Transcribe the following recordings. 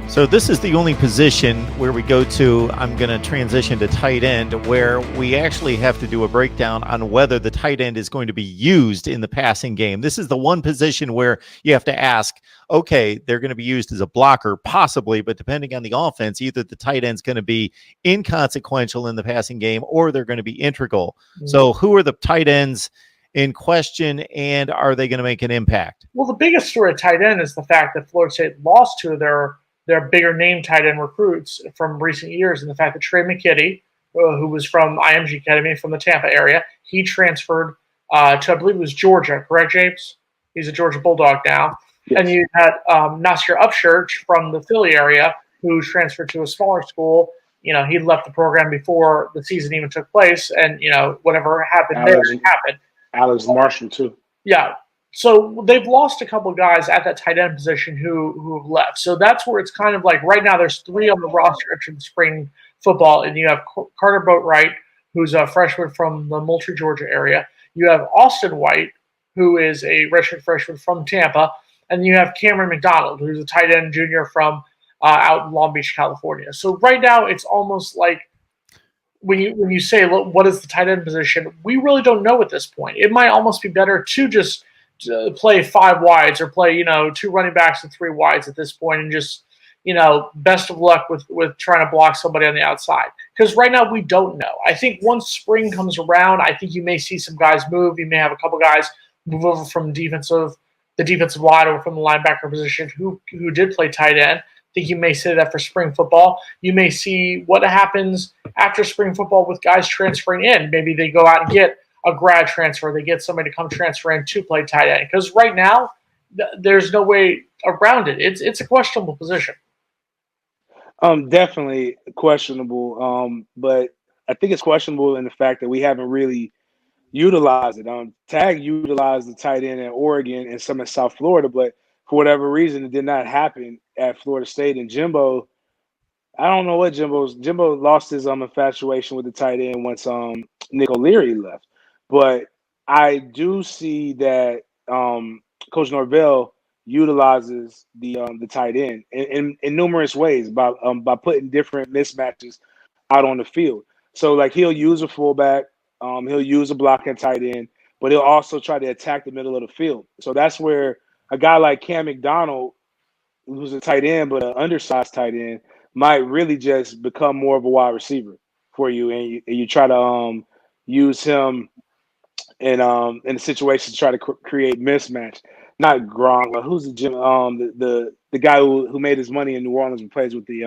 So this is the only position where we go to, I'm going to transition to tight end, where we actually have to do a breakdown on whether the tight end is going to be used in the passing game. This is the one position where you have to ask, okay, they're going to be used as a blocker, possibly, but depending on the offense, either the tight end's going to be inconsequential in the passing game or they're going to be integral. So who are the tight ends in question, and are they going to make an impact? Well, the biggest story at tight end is the fact that Florida State lost to their bigger name tight end recruits from recent years, and the fact that Trey McKitty, who was from IMG Academy from the Tampa area, he transferred to, I believe it was Georgia, correct, James? He's a Georgia Bulldog now. Yes. And you had Nasir Upchurch from the Philly area, who transferred to a smaller school. You know, he left the program before the season even took place, and, you know, whatever happened there happened. Alex Marshall, too. Yeah. So they've lost a couple guys at that tight end position who have left. So that's where it's kind of like right now there's 3 on the roster entering spring football, and you have Carter Boatwright, who's a freshman from the Moultrie, Georgia area. You have Austin White, who is a redshirt freshman from Tampa, and you have Cameron McDonald, who's a tight end junior from out in Long Beach, California. So right now it's almost like when you say, look, what is the tight end position, we really don't know at this point. It might almost be better to just play 5 wides or play, you know, 2 running backs and 3 wides at this point, and just, you know, best of luck with trying to block somebody on the outside. Because right now we don't know. I think once spring comes around, I think you may see some guys move. You may have a couple guys move over from the defensive line or from the linebacker position who did play tight end. I think you may say that for spring football. You may see what happens after spring football with guys transferring in. Maybe they go out and get a grad transfer. They get somebody to come transfer in to play tight end. Because right now, there's no way around it. It's a questionable position. Definitely questionable. But I think it's questionable in the fact that we haven't really utilized it. Tag utilized the tight end in Oregon and some in South Florida, but for whatever reason, it did not happen at Florida State. And Jimbo, I don't know what Jimbo lost his infatuation with the tight end once Nick O'Leary left. But I do see that Coach Norvell utilizes the tight end in numerous ways by putting different mismatches out on the field. So like he'll use a fullback, he'll use a blocking tight end, but he'll also try to attack the middle of the field. So that's where a guy like Cam McDonald, who's a tight end but an undersized tight end, might really just become more of a wide receiver for you, and you try to use him in a situation to try to create mismatch. Not Gronk, but who's the guy who made his money in New Orleans and plays with the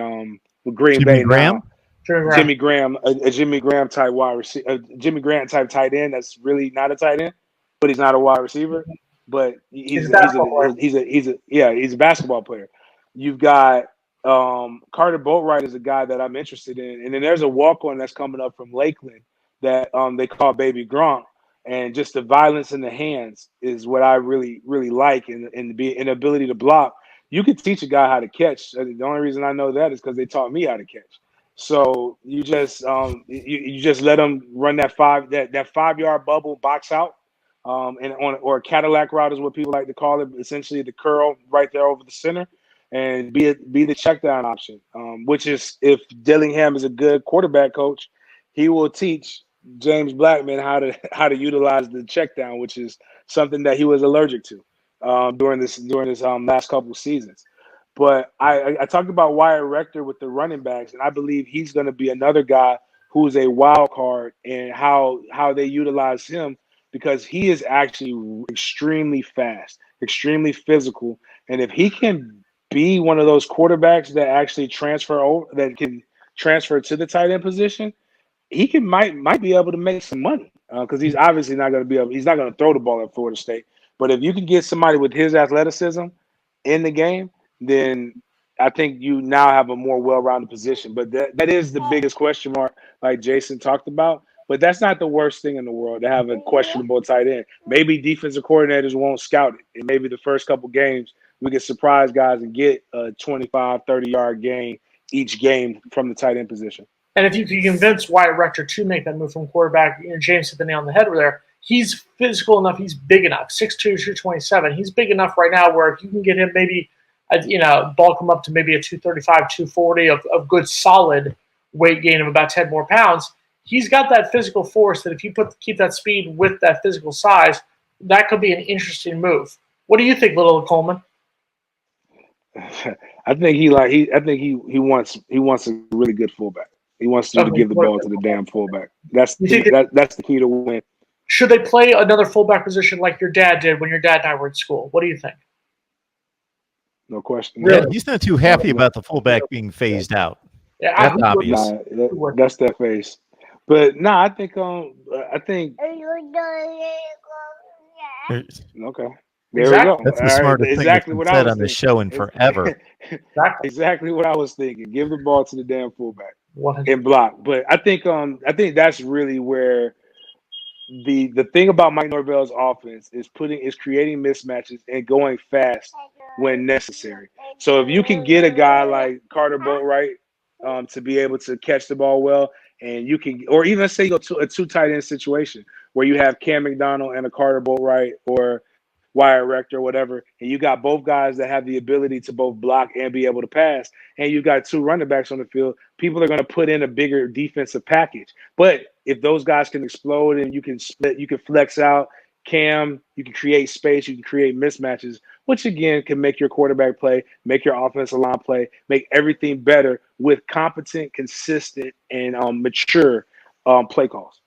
with Green Jimmy Bay Graham? now. Jimmy Graham, a Jimmy Graham type wide receiver, Jimmy Graham type tight end. That's really not a tight end, but he's not a wide receiver. But he's a basketball player. You've got Carter Boatwright is a guy that I'm interested in, and then there's a walk-on that's coming up from Lakeland that they call Baby Gronk, and just the violence in the hands is what I really like, and the ability to block. You could teach a guy how to catch. The only reason I know that is because they taught me how to catch. So you just you just let them run that 5-yard bubble box out. Or a Cadillac route is what people like to call it, essentially the curl right there over the center, and be the check down option, which is, if Dillingham is a good quarterback coach, he will teach James Blackman how to utilize the check down, which is something that he was allergic to during this last couple of seasons. But I talked about Wyatt Rector with the running backs, and I believe he's going to be another guy who's a wild card, and how they utilize him, because he is actually extremely fast, extremely physical. And if he can be one of those quarterbacks that actually can transfer to the tight end position, he might be able to make some money, because he's obviously not going to he's not going to throw the ball at Florida State. But if you can get somebody with his athleticism in the game, then I think you now have a more well-rounded position. But that is the biggest question mark, like Jason talked about. But that's not the worst thing in the world to have a questionable tight end. Maybe defensive coordinators won't scout it. And maybe the first couple games we can surprise guys and get a 25, 30-yard gain each game from the tight end position. And if you can convince Wyatt Rector to make that move from quarterback, James hit the nail on the head there. He's physical enough. He's big enough. 6'2", 227. He's big enough right now where if you can get him maybe bulk him up to maybe a 235, 240 of good solid weight gain of about 10 more pounds. He's got that physical force that if you keep that speed with that physical size, that could be an interesting move. What do you think, little Coleman? I think he wants a really good fullback. He wants you to give the ball to the damn fullback. That's the key to win. Should they play another fullback position like your dad did when your dad and I were in school? What do you think? No question. Yeah, he's not too happy about the fullback being phased out. Yeah, that's obvious. That's that face. But no, I think okay. There we go. That's the smartest thing that's been said on the show in forever. Exactly what I was thinking. Give the ball to the damn fullback and block. But I think that's really where the thing about Mike Norvell's offense is creating mismatches and going fast when necessary. So if you can get a guy like Carter Boatwright to be able to catch the ball well, and you can, or even say you go to a 2 tight end situation where you have Cam McDonald and a Carter Boatwright or Wyatt Rector or whatever, and you got both guys that have the ability to both block and be able to pass, and you got 2 running backs on the field, people are going to put in a bigger defensive package. But if those guys can explode and you can split, you can flex out Cam, you can create space, you can create mismatches, which again can make your quarterback play, make your offensive line play, make everything better with competent, consistent, and mature play calls.